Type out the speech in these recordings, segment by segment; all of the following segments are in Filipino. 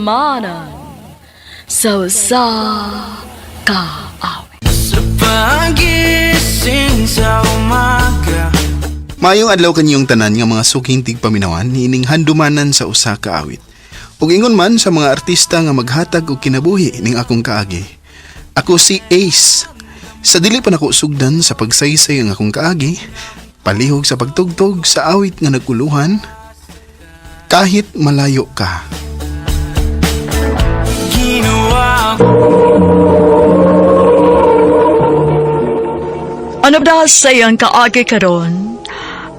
halamanan sa usa ka awit. Sa pagising sa umaga. Mayong adlaw kanyong tanan nga mga suking tigpaminawan ining handumanan sa usa ka awit. Ug ingon man sa mga artista nga maghatag og kinabuhi ning akong kaagi. Ako si Ace. Sa dili pa nako sugdan sa pagsaysay ang akong kaagi, palihog sa pagtugtog sa awit nga nagkuluhan, kahit malayo ka. Ginawa Ano ba sa iyang kaagi karon?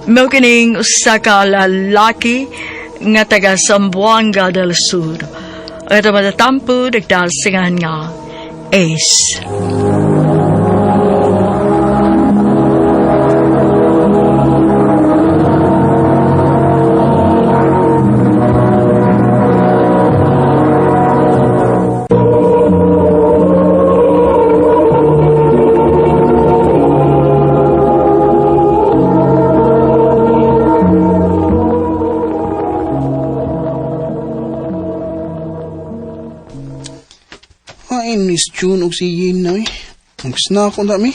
Mao kining usa ka lalaki nga taga Zamboanga del Sur. Ito matatampo nagdasingan nga Ace. Ay, Miss June og si Yin na eh. Ang na ako dami.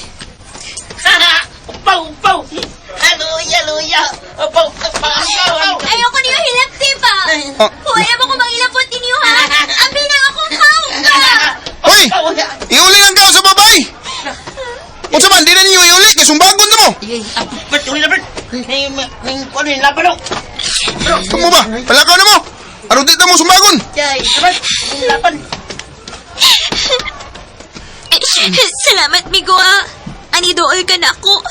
Upaw, upaw! Aluya, aluya! Upaw, upaw! Ayoko niyo hilapti pa! Huwag mo ko mangilapot ninyo, ha? Abi na akong kauka! Hoy! Iuli lang ka sa babay! Unsa man, di na ninyo iuli, kay sumbagon na mo! Bert, uli na, Bert! May kuano yung laban, no? Kamu ba? Palakaw na mo! Aron di mo sumbagon! Yay, Bert! Yung laban! Salamat, Migo, ha? Anidool ka na ako.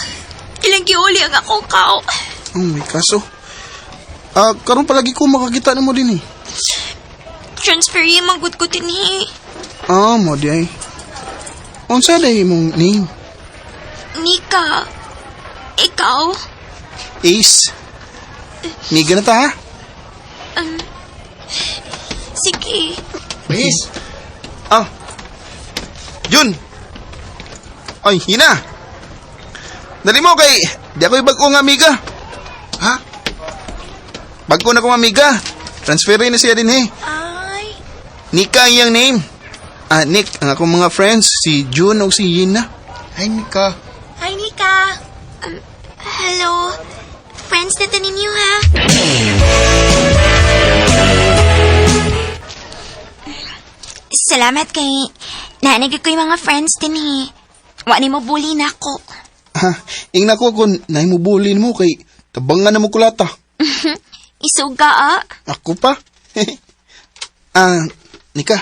Ilang giuli ang akong kao. Oh, may kaso. Karon palagi ko makakita na mo din eh. Transfer yung manggod ko din, eh. Mo di ay. Unsa day mong name? Nika, ikaw? Ace. Miga na ta ha? Sige. Ace. Jun! Ay, Hina! Dali mo kay... Di ako'y bago nga amiga. Ha? Bago na kong amiga. Transferin na siya din eh. Ay. Nika iyang name. Nick, ang akong mga friends, si Jun o si Hina. Hi, Nika. Hi, Nika. Hello. Friends na tanin niyo, ha? Salamat kay... Naanagig ko yung mga friends din, eh. Wani mo bully na ako. Ing nako kung naimubulin mo kay tabangan na mo kulata. Isuga, ah. Ako pa? Nika,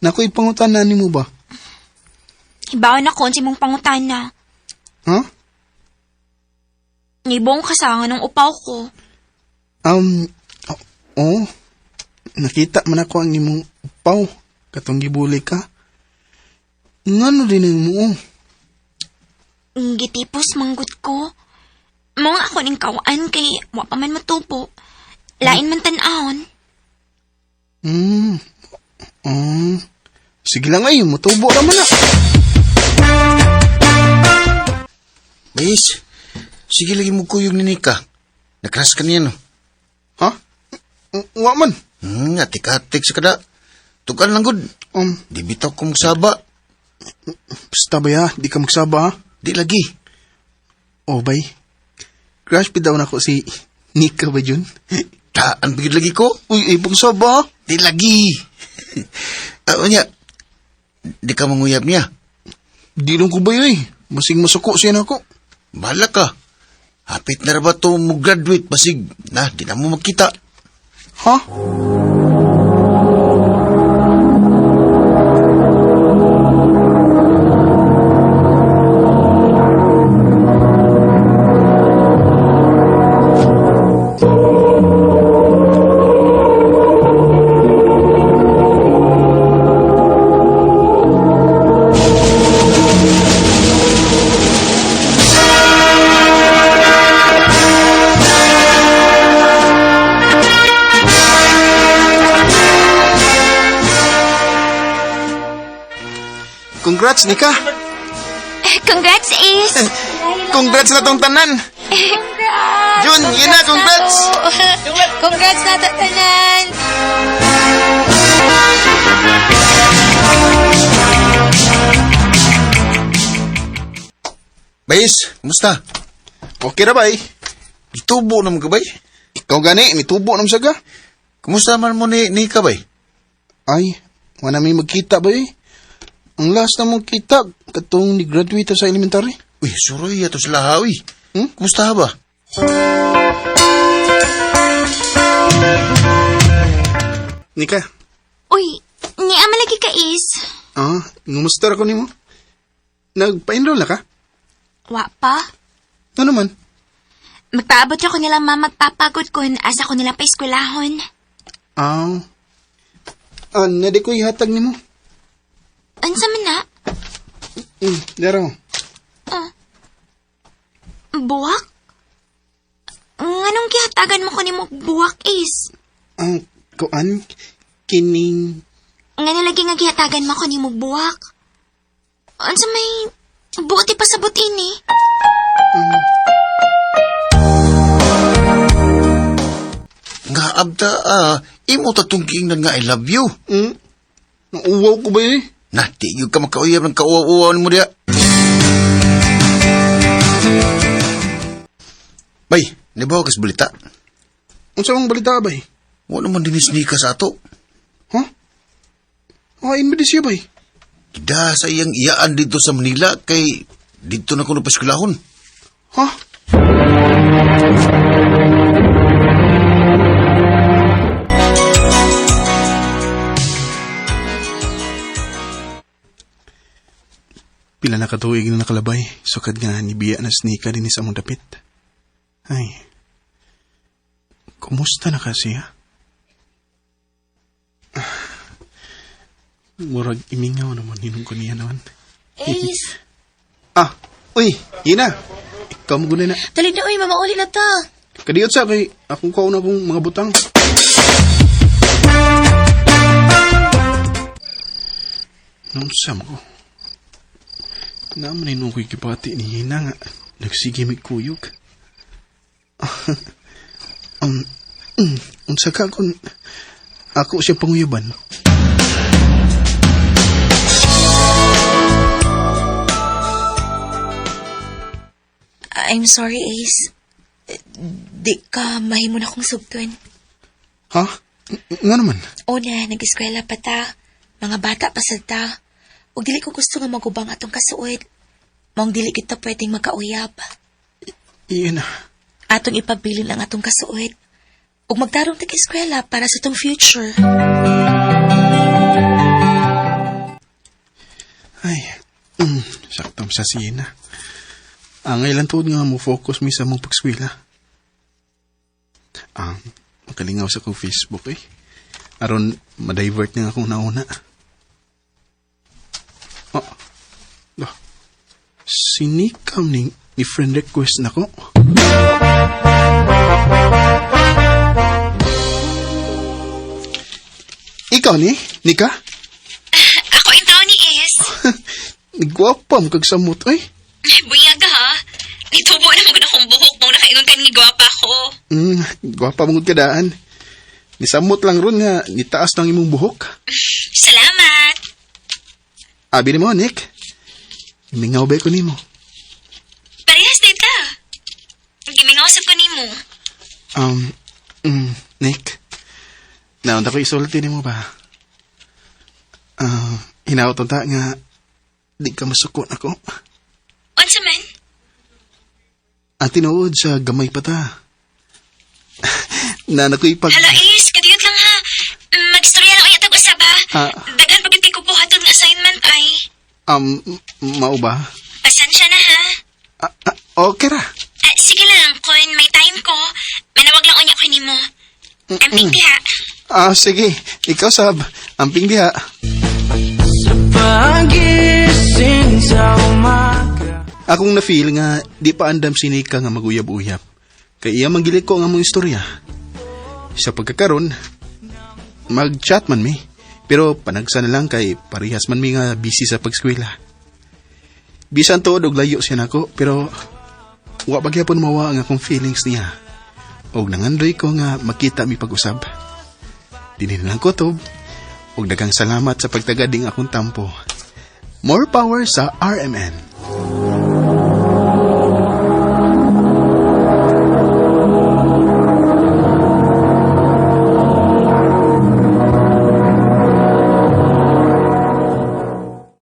nako'y pangutanan ni mo ba? Hibawan ako sa mong pangutana. Ha? Nibong kasanga ng upaw ko. Oo. Nakita man ako ang imong upaw. Katong gibuli ka. Ngano din ang mo? Gitipos manggod ko. Mga ako ning kawaan kay wa pa man matubo. Lain man tan-ahon. Sige lang ay, mutubo naman na. Bayis, sige lagi mo kuyog ni Nika. Nakras ka niya, no? Ha? Wa man. Atik-atik sa kada. Tukan lang gud. Di bitaw ko magsaba. Basta ba ya? Di ka magsaba ha? Di lagi. Oh, bay. Crush pa daw na ko si Nika ba yun? Taan bigid lagi ko. Uy, ibang saba. Di lagi. Niya, di ka manguyab niya. Di lang ko ba yun eh. Masing masuko siya na ako. Bahala ka. Hapit na ba to mo graduate basig na di na mo magkita. Ha? Congrats, Nika. Congrats, Ace. Congrats na tong tanan. Congrats. Jun, yun na, congrats. Congrats na tanan. Bayis, kumusta? Okay ra bay? Itubo naman ka, bay? Ikaw gani, may tubo naman siya ka. Kumusta man mo ni ka, bay? Ay, wala may magkita bay. Ang last na mong kita, katong ni-graduate sa elementary. Uy, suroy, ato sila hawi. Hmm? Kumusta ba? Nika, Uy, niya malagi ka is. ngumusta ra ko nimo? Nagpa-enroll na ka? Wa pa. Ano man? Magpaabot ako nilang magpapagod kung asa ko nilang paiskwelahon. Nadi ko ihatag nimo. Unsa man na? Daro. Buwak? Nganong gihatagan mo ko ni mo buwak is? Kuan, kining... Nga nalagi nga gihatagan mo ko ni mo buwak. Unsa may buti pa sa butin eh. Nga abda, imo tatungking na nga I love you. Nauwaw ko ba eh? Nah, di yung ka makauyab ng kauwaw mo diya. Bay, nabawa kas balita. Unsa mong balita ba eh? Wala naman dinisni ka sa ato. Hain ba di siya ba eh? Kida sa iyang iyaan dito sa Manila kay dito na ko napaskulahon. Ha? Pila na katuig na nakalabay, sukad nga nibiya na snika din sa mong dapit. Ay, kumusta na kasi ha? Murag imingaw naman, ninong ko niya naman. Ace, Uy, Ina, ikaw mo guna na. talid na uy, mamauli na ta. Kadiyot sa kay akong kauna kong mga butang. Naunsa mo ko. Naman ninong ko'y kipati ni Ina nga. Nagsige may kuyog. Unsa ka kung ako siya panguyaban. I'm sorry, Ace. Di ka mahimo na kong subton. Ha? Nga naman. Una, nag-eskwela pa ta. Mga bata pa sad ta. Ug dili ko gusto nga magubang atong kasuod. Maong dili kita pwedeng makauyab. Iyan na. Atong ipabilin ang atong kasuod. Ug magtarong tag-eskwela para sa tong future. Ay, saktong sa Ina. Ang ilan tuod nga mo focus mi sa mong pagskwela. Makalingaw sa kong Facebook eh. Aron, madivert na akong nauna. Sinikam ni friend request na ko. Ikaw ni? Nika? Ako yung tao ni Is. Nagwapam kag samot ay. Buyaga ha. Nitubo na mo akong buhok mong nakaingon ka ni gwapa ko. Gwapa mong kadaan. Nisamot lang ron nga nitaas ng imong buhok. Salamat. Abi ni mo, Nick. Mingaw ba ko nimo? Parehas din ka. Gimingausap ko ni mo. Nick. Naunta ko isulti nimo ba? Hinaot ta nga di ka masukon ako. Unsa man? At tinuod sa gamay pa ta. Na nakoy pag... Hala Is, kadiyot lang ha. Magstorya lang uyatag usab ha. Dagan pagit kay kubuhaton nga assignment ay. Mao ba? Pasensya na ha. Okay ra. Sige lang, kung may time ko, manawag lang unya ko ni mo. Amping diha. Sige. Ikaw sab. Amping diha. Pagising sa umaga. Akong na-feel nga di pa andam sinika nga maguyab-uyab. Kaya iya manggilit ko nga mong istorya. Sa pagkakaroon, mag-chat man mi. Pero panagsa na lang kay parehas man mi nga busy sa pagskwela. Bisan to og layo siya nako, pero wa ba gyapon mawa ang akong feelings niya. Og nangandoy ko nga makita mi pag-usab. Dili na lang kutob, ug daghang salamat sa pagtagading akong tampo. More power sa RMN.